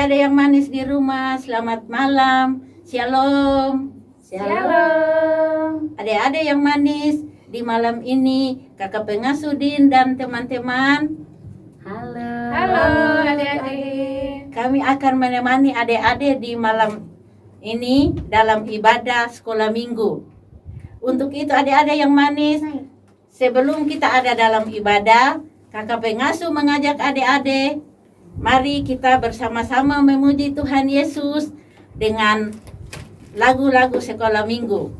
Adik-adik yang manis di rumah, selamat malam. Shalom. Shalom. Adik-adik yang manis, di malam ini Kakak Pengasuh Din dan teman-teman. Halo adik-adik. Kami akan menemani adik-adik di malam ini dalam ibadah sekolah minggu. Untuk itu adik-adik yang manis, sebelum kita ada dalam ibadah, Kakak Pengasuh mengajak adik-adik, mari kita bersama-sama memuji Tuhan Yesus dengan lagu-lagu sekolah minggu.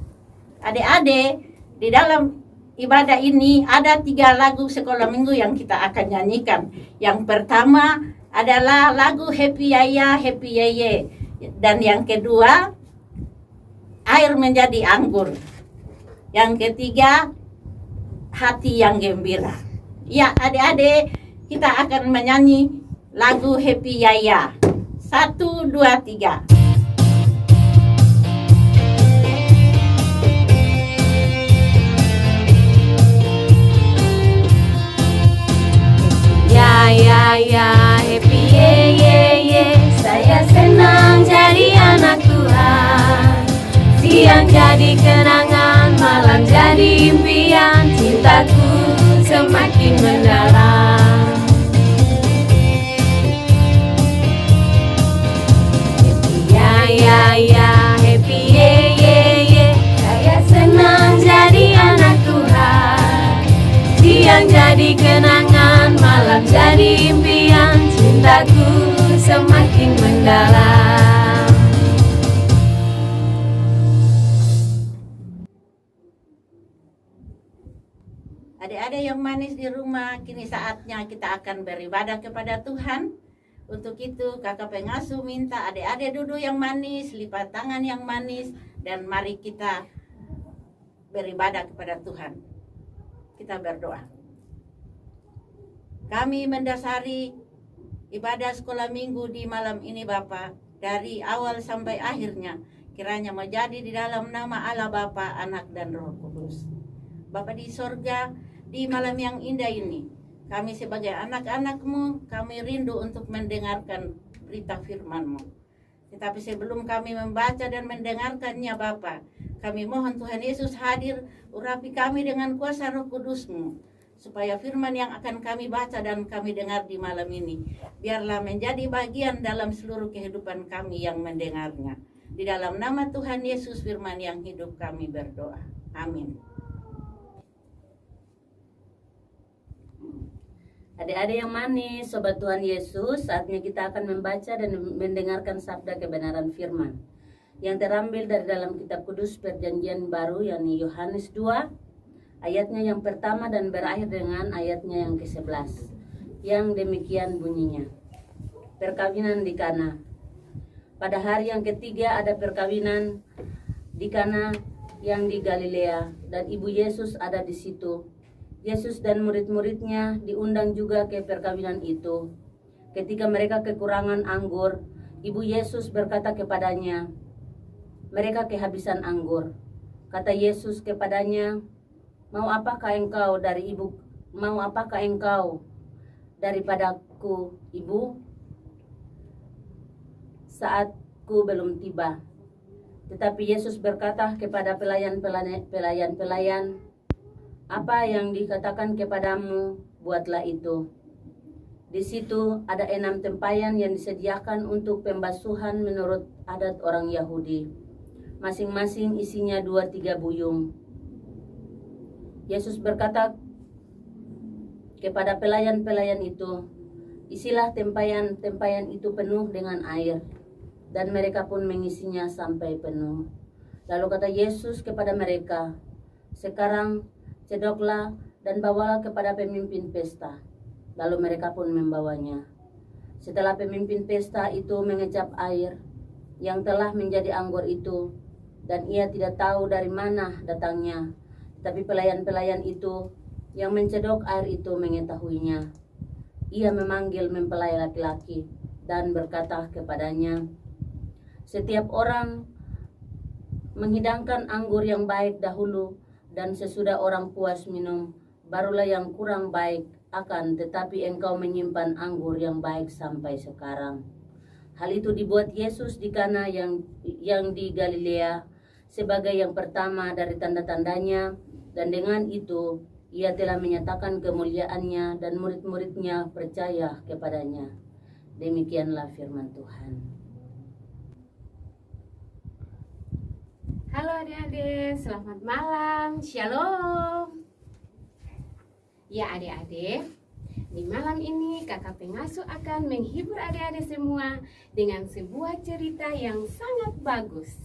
Adik-adik, di dalam ibadah ini ada 3 lagu sekolah minggu yang kita akan nyanyikan. Yang pertama adalah lagu Happy Yaya, Happy Yeye. Dan yang kedua, Air Menjadi Anggur. Yang ketiga, Hati Yang Gembira. Ya, adik-adik, kita akan menyanyi lagu Happy Yaya. 1, 2, 3. Ya, happy ye. Saya senang jadi anak Tuhan. Siang jadi kenangan, malam jadi impian. Cintaku semakin mendalam. Happy ya, happy ye. Saya senang jadi anak Tuhan. Siang jadi kenangan, malam jadi impian. Cintaku semakin mendalam. Adik-adik yang manis di rumah, kini saatnya kita akan beribadah kepada Tuhan. Untuk itu Kakak Pengasuh minta adik-adik duduk yang manis, lipat tangan yang manis, dan mari kita beribadah kepada Tuhan. Kita berdoa. Kami mendasari ibadah sekolah minggu di malam ini Bapa, dari awal sampai akhirnya, kiranya menjadi di dalam nama Allah Bapa, Anak dan Roh Kudus. Bapa di sorga, di malam yang indah ini, kami sebagai anak-anak-Mu, kami rindu untuk mendengarkan berita firman-Mu. Tetapi sebelum kami membaca dan mendengarkannya Bapa, kami mohon Tuhan Yesus hadir, urapi kami dengan kuasa Roh Kudus-Mu, supaya firman yang akan kami baca dan kami dengar di malam ini, biarlah menjadi bagian dalam seluruh kehidupan kami yang mendengarnya. Di dalam nama Tuhan Yesus firman yang hidup kami berdoa. Amin. Adik-adik yang manis, Sobat Tuhan Yesus, saatnya kita akan membaca dan mendengarkan sabda kebenaran firman yang terambil dari dalam kitab kudus perjanjian baru, yakni Yohanes 2, ayatnya yang pertama dan berakhir dengan ayatnya yang ke-11, yang demikian bunyinya. Perkawinan di Kana. Pada hari yang ketiga ada perkawinan di Kana yang di Galilea, dan ibu Yesus ada di situ. Yesus dan murid-muridnya diundang juga ke perkawinan itu. Ketika mereka kekurangan anggur, ibu Yesus berkata kepadanya, "Mereka kehabisan anggur." Kata Yesus kepadanya, Mau apakah engkau daripadaku, ibu? Saatku belum tiba. Tetapi Yesus berkata kepada pelayan-pelayan, "Apa yang dikatakan kepadamu, buatlah itu." Di situ ada 6 tempayan yang disediakan untuk pembasuhan menurut adat orang Yahudi. Masing-masing isinya 2-3 buyung. Yesus berkata kepada pelayan-pelayan itu, "Isilah tempayan-tempayan itu penuh dengan air." Dan mereka pun mengisinya sampai penuh. Lalu kata Yesus kepada mereka, "Sekarang cedoklah dan bawalah kepada pemimpin pesta." Lalu mereka pun membawanya. Setelah pemimpin pesta itu mengecap air yang telah menjadi anggur itu, dan ia tidak tahu dari mana datangnya, tapi pelayan-pelayan itu yang mencedok air itu mengetahuinya. Ia memanggil mempelai laki-laki dan berkata kepadanya, "Setiap orang menghidangkan anggur yang baik dahulu, dan sesudah orang puas minum, barulah yang kurang baik akan, tetapi engkau menyimpan anggur yang baik sampai sekarang." Hal itu dibuat Yesus di Kana yang di Galilea sebagai yang pertama dari tanda-tandanya, dan dengan itu ia telah menyatakan kemuliaannya dan murid-muridnya percaya kepadanya. Demikianlah firman Tuhan. Halo adik-adik, selamat malam, shalom. Ya adik-adik, di malam ini kakak pengasuh akan menghibur adik-adik semua dengan sebuah cerita yang sangat bagus.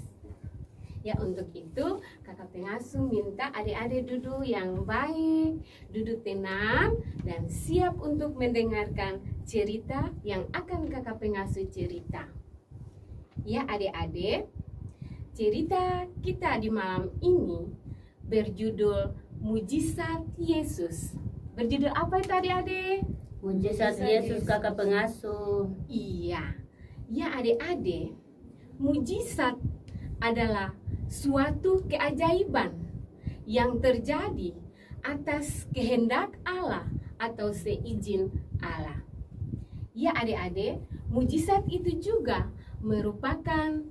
Ya, untuk itu kakak pengasuh minta adik-adik duduk yang baik, duduk tenang dan siap untuk mendengarkan cerita yang akan kakak pengasuh cerita. Ya adik-adik, cerita kita di malam ini berjudul Mujizat Yesus. Berjudul apa itu adik-adik? Mujizat Yesus kakak pengasuh. Iya, ya adik-adik, mujizat adalah suatu keajaiban yang terjadi atas kehendak Allah atau seizin Allah. Ya adik-adik, mujizat itu juga merupakan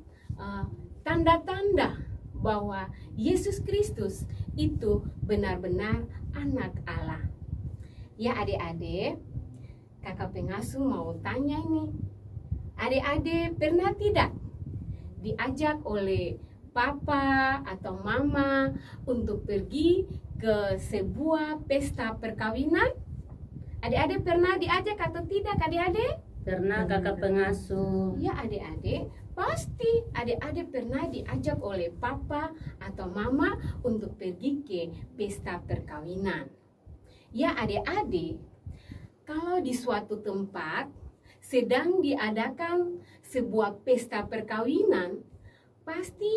tanda-tanda bahwa Yesus Kristus itu benar-benar anak Allah. Ya adik-adik, kakak pengasuh mau tanya ini, adik-adik pernah tidak diajak oleh papa atau mama untuk pergi ke sebuah pesta perkawinan? Adik-adik pernah diajak atau tidak adik-adik? Pernah kakak pengasuh. Ya adik-adik, pasti adik-adik pernah diajak oleh papa atau mama untuk pergi ke pesta perkawinan. Ya adik-adik, kalau di suatu tempat sedang diadakan sebuah pesta perkawinan, pasti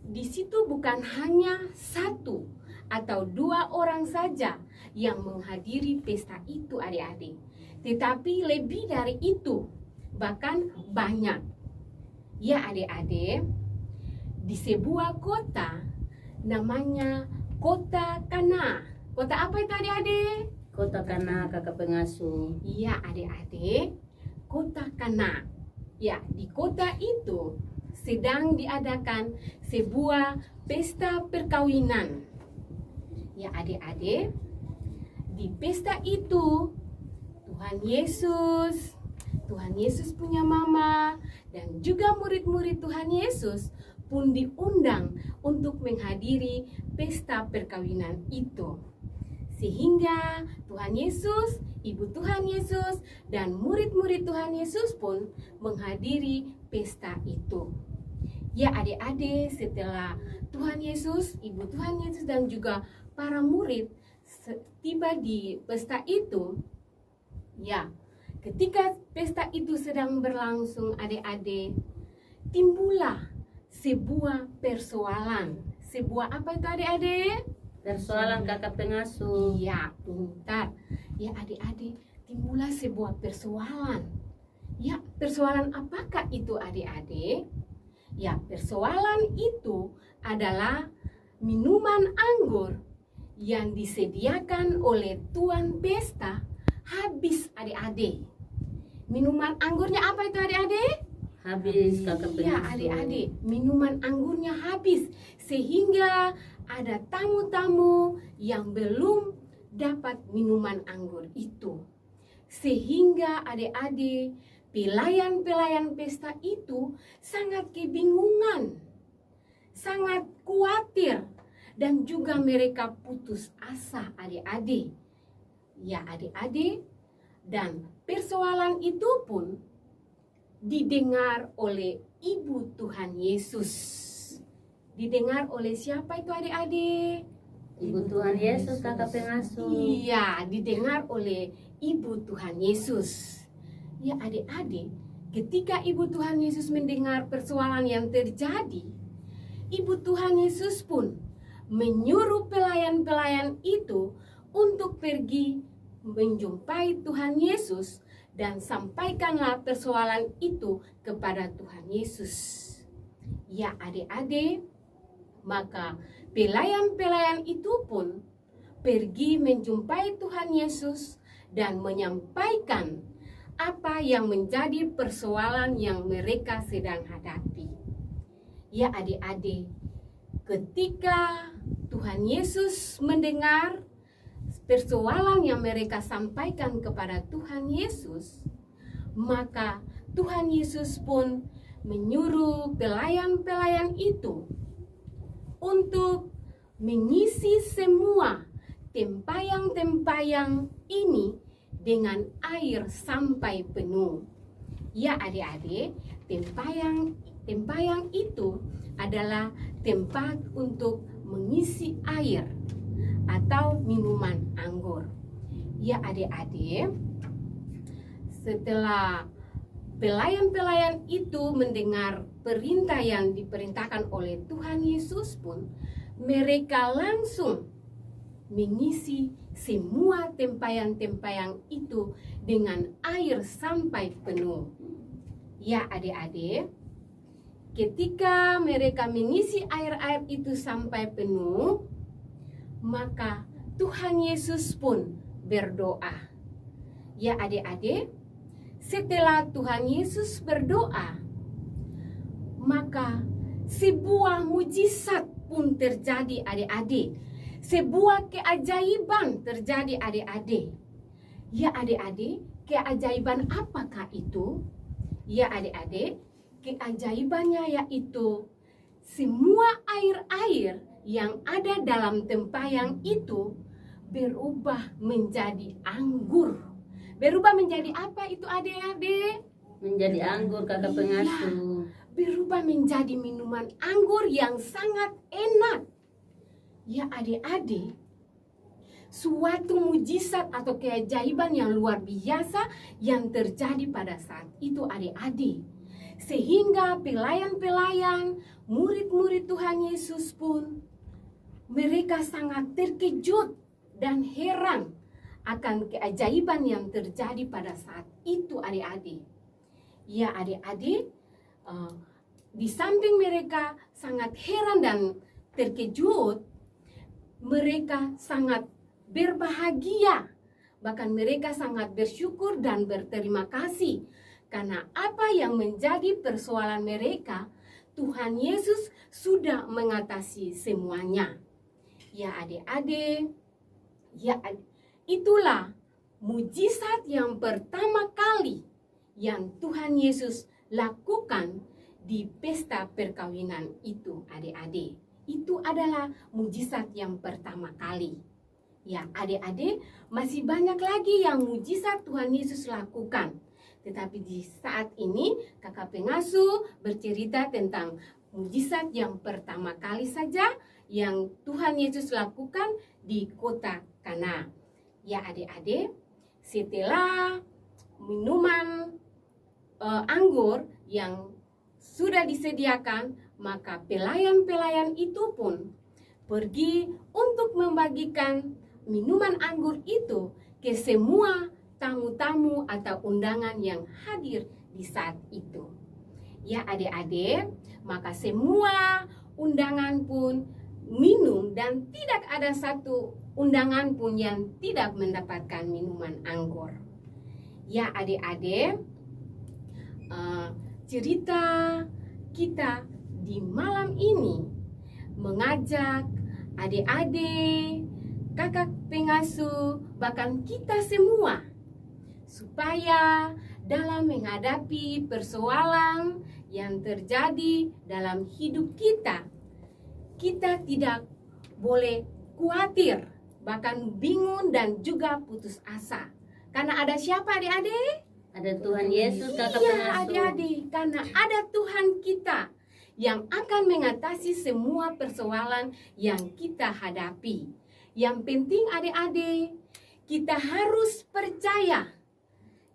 di situ bukan hanya satu atau dua orang saja yang menghadiri pesta itu adik-adik, tetapi lebih dari itu, bahkan banyak. Ya adik-adik, di sebuah kota namanya Kota Kana. Kota apa itu adik-adik? Kota Kana kakak pengasuh. Iya adik-adik, Kota Kana. Ya, di kota itu sedang diadakan sebuah pesta perkawinan. Ya adik-adik, di pesta itu Tuhan Yesus punya mama dan juga murid-murid Tuhan Yesus pun diundang untuk menghadiri pesta perkawinan itu. Sehingga Tuhan Yesus, Ibu Tuhan Yesus, dan murid-murid Tuhan Yesus pun menghadiri pesta itu. Ya adik-adik, setelah Tuhan Yesus, Ibu Tuhan Yesus, dan juga para murid tiba di pesta itu, ya, ketika pesta itu sedang berlangsung adik-adik, timbullah sebuah persoalan. Sebuah apa itu adik-adik? Persoalan kakak pengasuh. Iya, pintar. Ya adik-adik, timbullah sebuah persoalan. Ya, persoalan apakah itu adik-adik? Ya, persoalan itu adalah minuman anggur yang disediakan oleh tuan pesta habis adik-adik. Minuman anggurnya apa itu adik-adik? Habis kakak pengasuh. Ya adik-adik, minuman anggurnya habis sehingga ada tamu-tamu yang belum dapat minuman anggur itu. Sehingga adik-adik, pelayan-pelayan pesta itu sangat kebingungan, sangat khawatir, dan juga mereka putus asa adik-adik. Ya adik-adik, dan persoalan itu pun didengar oleh Ibu Tuhan Yesus. Didengar oleh siapa itu adik-adik? Ibu Tuhan Yesus kakak pengasuh. Iya, didengar oleh Ibu Tuhan Yesus. Ya adik-adik, ketika Ibu Tuhan Yesus mendengar persoalan yang terjadi, Ibu Tuhan Yesus pun menyuruh pelayan-pelayan itu untuk pergi menjumpai Tuhan Yesus dan sampaikanlah persoalan itu kepada Tuhan Yesus. Ya adik-adik, maka pelayan-pelayan itu pun pergi menjumpai Tuhan Yesus dan menyampaikan apa yang menjadi persoalan yang mereka sedang hadapi. Ya adik-adik, ketika Tuhan Yesus mendengar persoalan yang mereka sampaikan kepada Tuhan Yesus, maka Tuhan Yesus pun menyuruh pelayan-pelayan itu untuk mengisi semua tempayang-tempayang ini dengan air sampai penuh. Ya adik-adik, tempayang itu adalah tempat untuk mengisi air atau minuman anggur. Ya adik-adik, setelah pelayan-pelayan itu mendengar perintah yang diperintahkan oleh Tuhan Yesus pun, mereka langsung mengisi semua tempayang-tempayang itu dengan air sampai penuh. Ya adik-adik, ketika mereka mengisi air-air itu sampai penuh, maka Tuhan Yesus pun berdoa. Ya adik-adik, setelah Tuhan Yesus berdoa, maka sebuah mujizat pun terjadi adik-adik. Sebuah keajaiban terjadi adik-adik. Ya adik-adik, keajaiban apakah itu? Ya adik-adik, keajaibannya yaitu semua air-air yang ada dalam tempayang itu berubah menjadi anggur. Berubah menjadi apa itu adik-adik? Menjadi anggur, kakak pengasuh. Berubah menjadi minuman anggur yang sangat enak. Ya adik-adik, suatu mujizat atau keajaiban yang luar biasa yang terjadi pada saat itu adik-adik. Sehingga pelayan-pelayan, murid-murid Tuhan Yesus pun, mereka sangat terkejut dan heran akan keajaiban yang terjadi pada saat itu adik-adik. Ya adik-adik, di samping mereka sangat heran dan terkejut, mereka sangat berbahagia, bahkan mereka sangat bersyukur dan berterima kasih karena apa yang menjadi persoalan mereka, Tuhan Yesus sudah mengatasi semuanya. Ya adik-adik, itulah mujizat yang pertama kali yang Tuhan Yesus lakukan di pesta perkawinan itu adik-adik. Itu adalah mujizat yang pertama kali. Ya adik-adik, masih banyak lagi yang mujizat Tuhan Yesus lakukan. Tetapi di saat ini kakak pengasuh bercerita tentang mujizat yang pertama kali saja yang Tuhan Yesus lakukan di kota Kana. Ya adik-adik, setelah minuman anggur yang sudah disediakan, maka pelayan-pelayan itu pun pergi untuk membagikan minuman anggur itu ke semua tamu-tamu atau undangan yang hadir di saat itu. Ya adik-adik, maka semua undangan pun minum dan tidak ada satu undangan pun yang tidak mendapatkan minuman anggur. Ya adik-adik, cerita kita di malam ini mengajak adik-adik, kakak pengasuh, bahkan kita semua supaya dalam menghadapi persoalan yang terjadi dalam hidup kita, kita tidak boleh khawatir, bahkan bingung dan juga putus asa. Karena ada siapa adik-adik? Ada Tuhan Yesus, kakak Iya pengasuh. adik-adik, karena ada Tuhan kita yang akan mengatasi semua persoalan yang kita hadapi. Yang penting adik-adik, kita harus percaya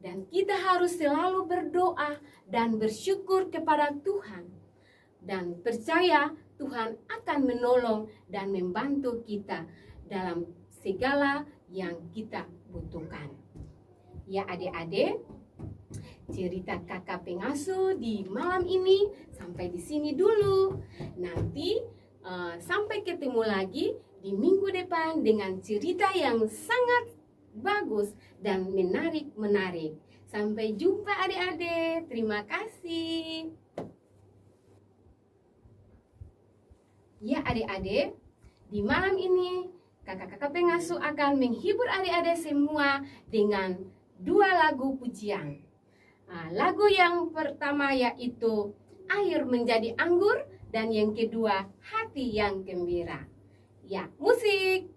dan kita harus selalu berdoa dan bersyukur kepada Tuhan. Dan percaya Tuhan akan menolong dan membantu kita dalam segala yang kita butuhkan. Ya adik-adik, cerita kakak pengasuh di malam ini sampai di sini dulu. Nanti sampai ketemu lagi di minggu depan dengan cerita yang sangat bagus dan menarik. Sampai jumpa adik-adik. Terima kasih. Ya adik-adik, di malam ini kakak-kakak pengasuh akan menghibur adik-adik semua dengan 2 lagu pujian. Lagu yang pertama yaitu Air Menjadi Anggur, dan yang kedua Hati Yang Gembira. Ya, musik.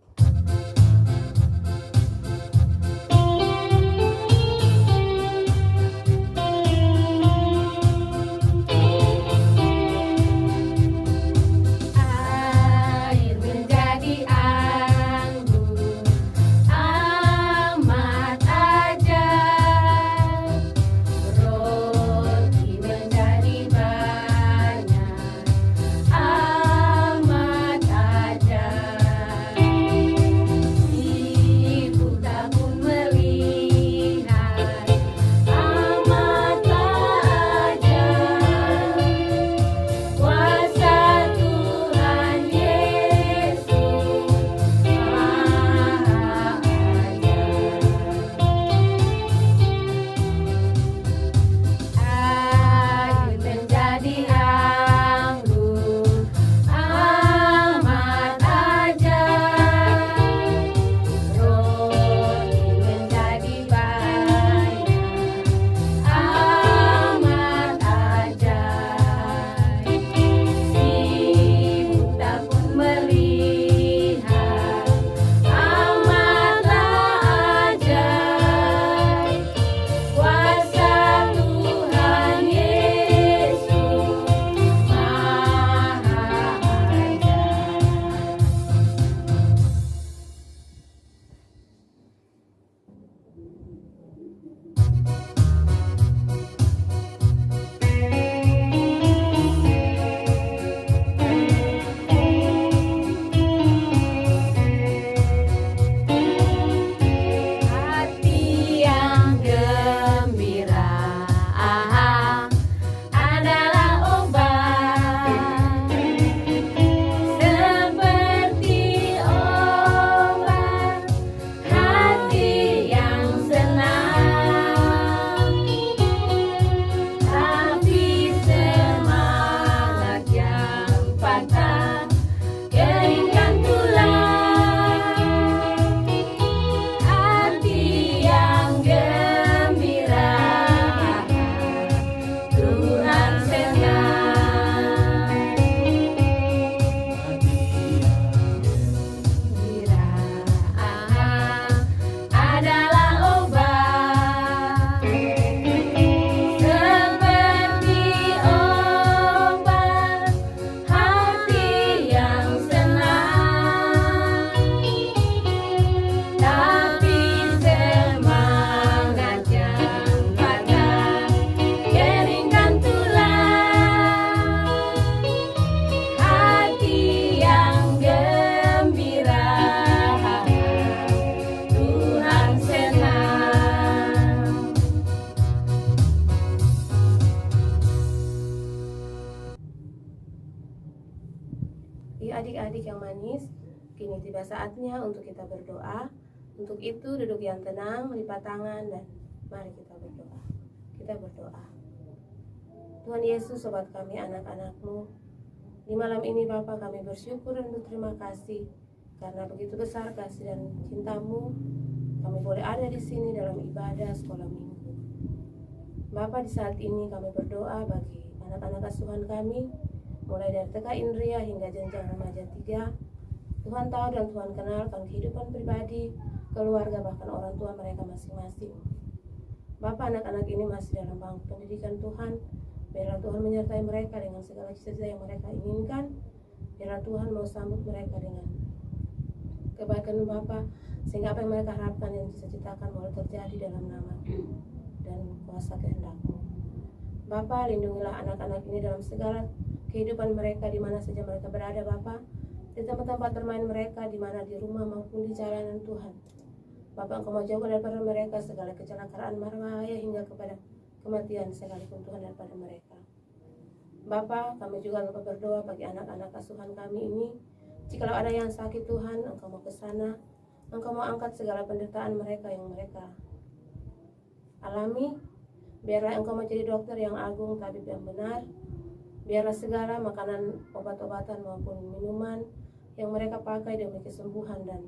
Air menjadi anggur, amat ajaib. Roti menjadi banyak, amat ajaib. Ibu tak pun melihat, amat ajaib. Kuasa Tuhan Yesus Maha ajaib. Air menjadi anggur, amat ajaib. Roti menjadi banyak, amat ajaib. Ibu tak pun melihat, amatlah ajaib. Kuasa Tuhan Yesus Maha ajaib. Hati yang gembira adalah obat, seperti obat. Hati yang senang, tapi semangat yang patah keringkan tulang. Hati yang gembira, Tuhan senang. Gembira adalah obat, seperti obat. Hati yang senang, tapi semangat yang patah keringkan tulang. Hati yang gembira, Tuhan senang. Yuk adik-adik yang manis, kini tiba saatnya untuk kita berdoa. Untuk itu duduk yang tenang, melipat tangan, dan mari kita berdoa. Kita berdoa. Tuhan Yesus, sobat kami, anak-anak-Mu, di malam ini Bapa, kami bersyukur dan berterima kasih karena begitu besar kasih dan cinta-Mu, kami boleh ada di sini dalam ibadah sekolah minggu. Bapa, di saat ini kami berdoa bagi anak-anak asuhan kami, mulai dari TK Indria hingga jenjang remaja 3. Tuhan tahu dan Tuhan kenal akan kehidupan pribadi, keluarga, bahkan orang tua mereka masing-masing. Bapa, anak-anak ini masih dalam bangku pendidikan Tuhan. Biarlah Tuhan menyertai mereka dengan segala cita-cita yang mereka inginkan. Biarlah Tuhan mau sambut mereka dengan kebaikan Bapa, sehingga apa yang mereka harapkan dan cita-citakan boleh terjadi dalam nama dan kuasa kehendak-Mu. Bapa, lindungilah anak-anak ini dalam segala kehidupan mereka, di mana saja mereka berada Bapa, di tempat-tempat bermain mereka, di mana di rumah maupun di jalanan Tuhan. Bapa, Engkau mau jauhkan daripada mereka segala kecelakaan, mara bahaya hingga kepada kematian sekalipun Tuhan daripada mereka. Bapa, kami juga lupa berdoa bagi anak-anak asuhan kami ini. Jikalau ada yang sakit Tuhan, Engkau mau ke sana. Engkau mau angkat segala penderitaan mereka yang mereka alami. Biarlah Engkau menjadi dokter yang agung, tabib yang benar. Biarlah segala makanan, obat-obatan maupun minuman yang mereka pakai demi kesembuhan dan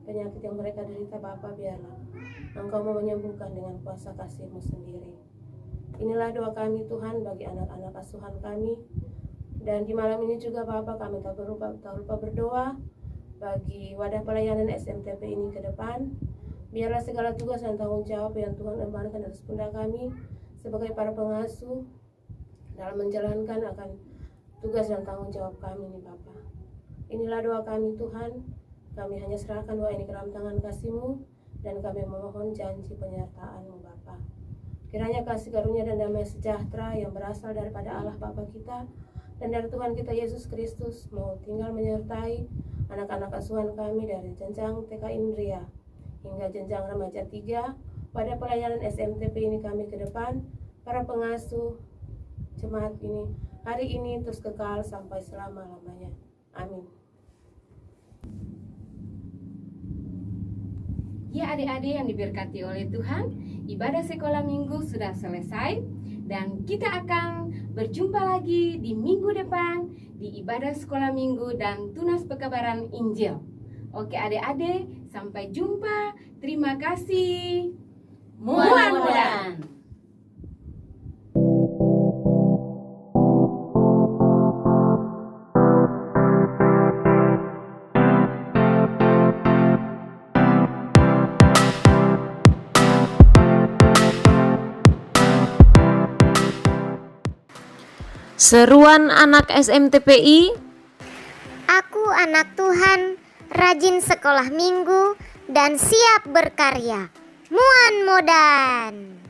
penyakit yang mereka derita, Bapa, biarlah Engkau mau menyembuhkan dengan kuasa kasih-Mu sendiri. Inilah doa kami Tuhan bagi anak-anak asuhan kami. Dan di malam ini juga Bapa, kami tak lupa berdoa bagi wadah pelayanan SMTP ini ke depan. Biarlah segala tugas dan tanggung jawab yang Tuhan embarkan atas pundak kami sebagai para pengasuh dalam menjalankan akan tugas dan tanggung jawab kami nih Bapa. Inilah doa kami Tuhan. Kami hanya serahkan doa ini ke dalam tangan kasih-Mu dan kami memohon janji penyertaan-Mu Bapa. Kiranya kasih karunia dan damai sejahtera yang berasal daripada Allah Bapa kita dan dari Tuhan kita Yesus Kristus mau tinggal menyertai anak-anak asuhan kami dari jenjang TK Indria hingga jenjang remaja 3 pada pelayanan SMTP ini kami ke depan, para pengasuh jemaat ini hari ini terus kekal sampai selama-lamanya. Amin. Ya adik-adik yang diberkati oleh Tuhan, ibadah sekolah minggu sudah selesai dan kita akan berjumpa lagi di minggu depan di ibadah sekolah minggu dan tunas pekabaran Injil. Oke adik-adik, sampai jumpa. Terima kasih. Mudah-mudahan. Seruan anak SMTPI. Aku anak Tuhan, rajin sekolah minggu dan siap berkarya. Muan Modan.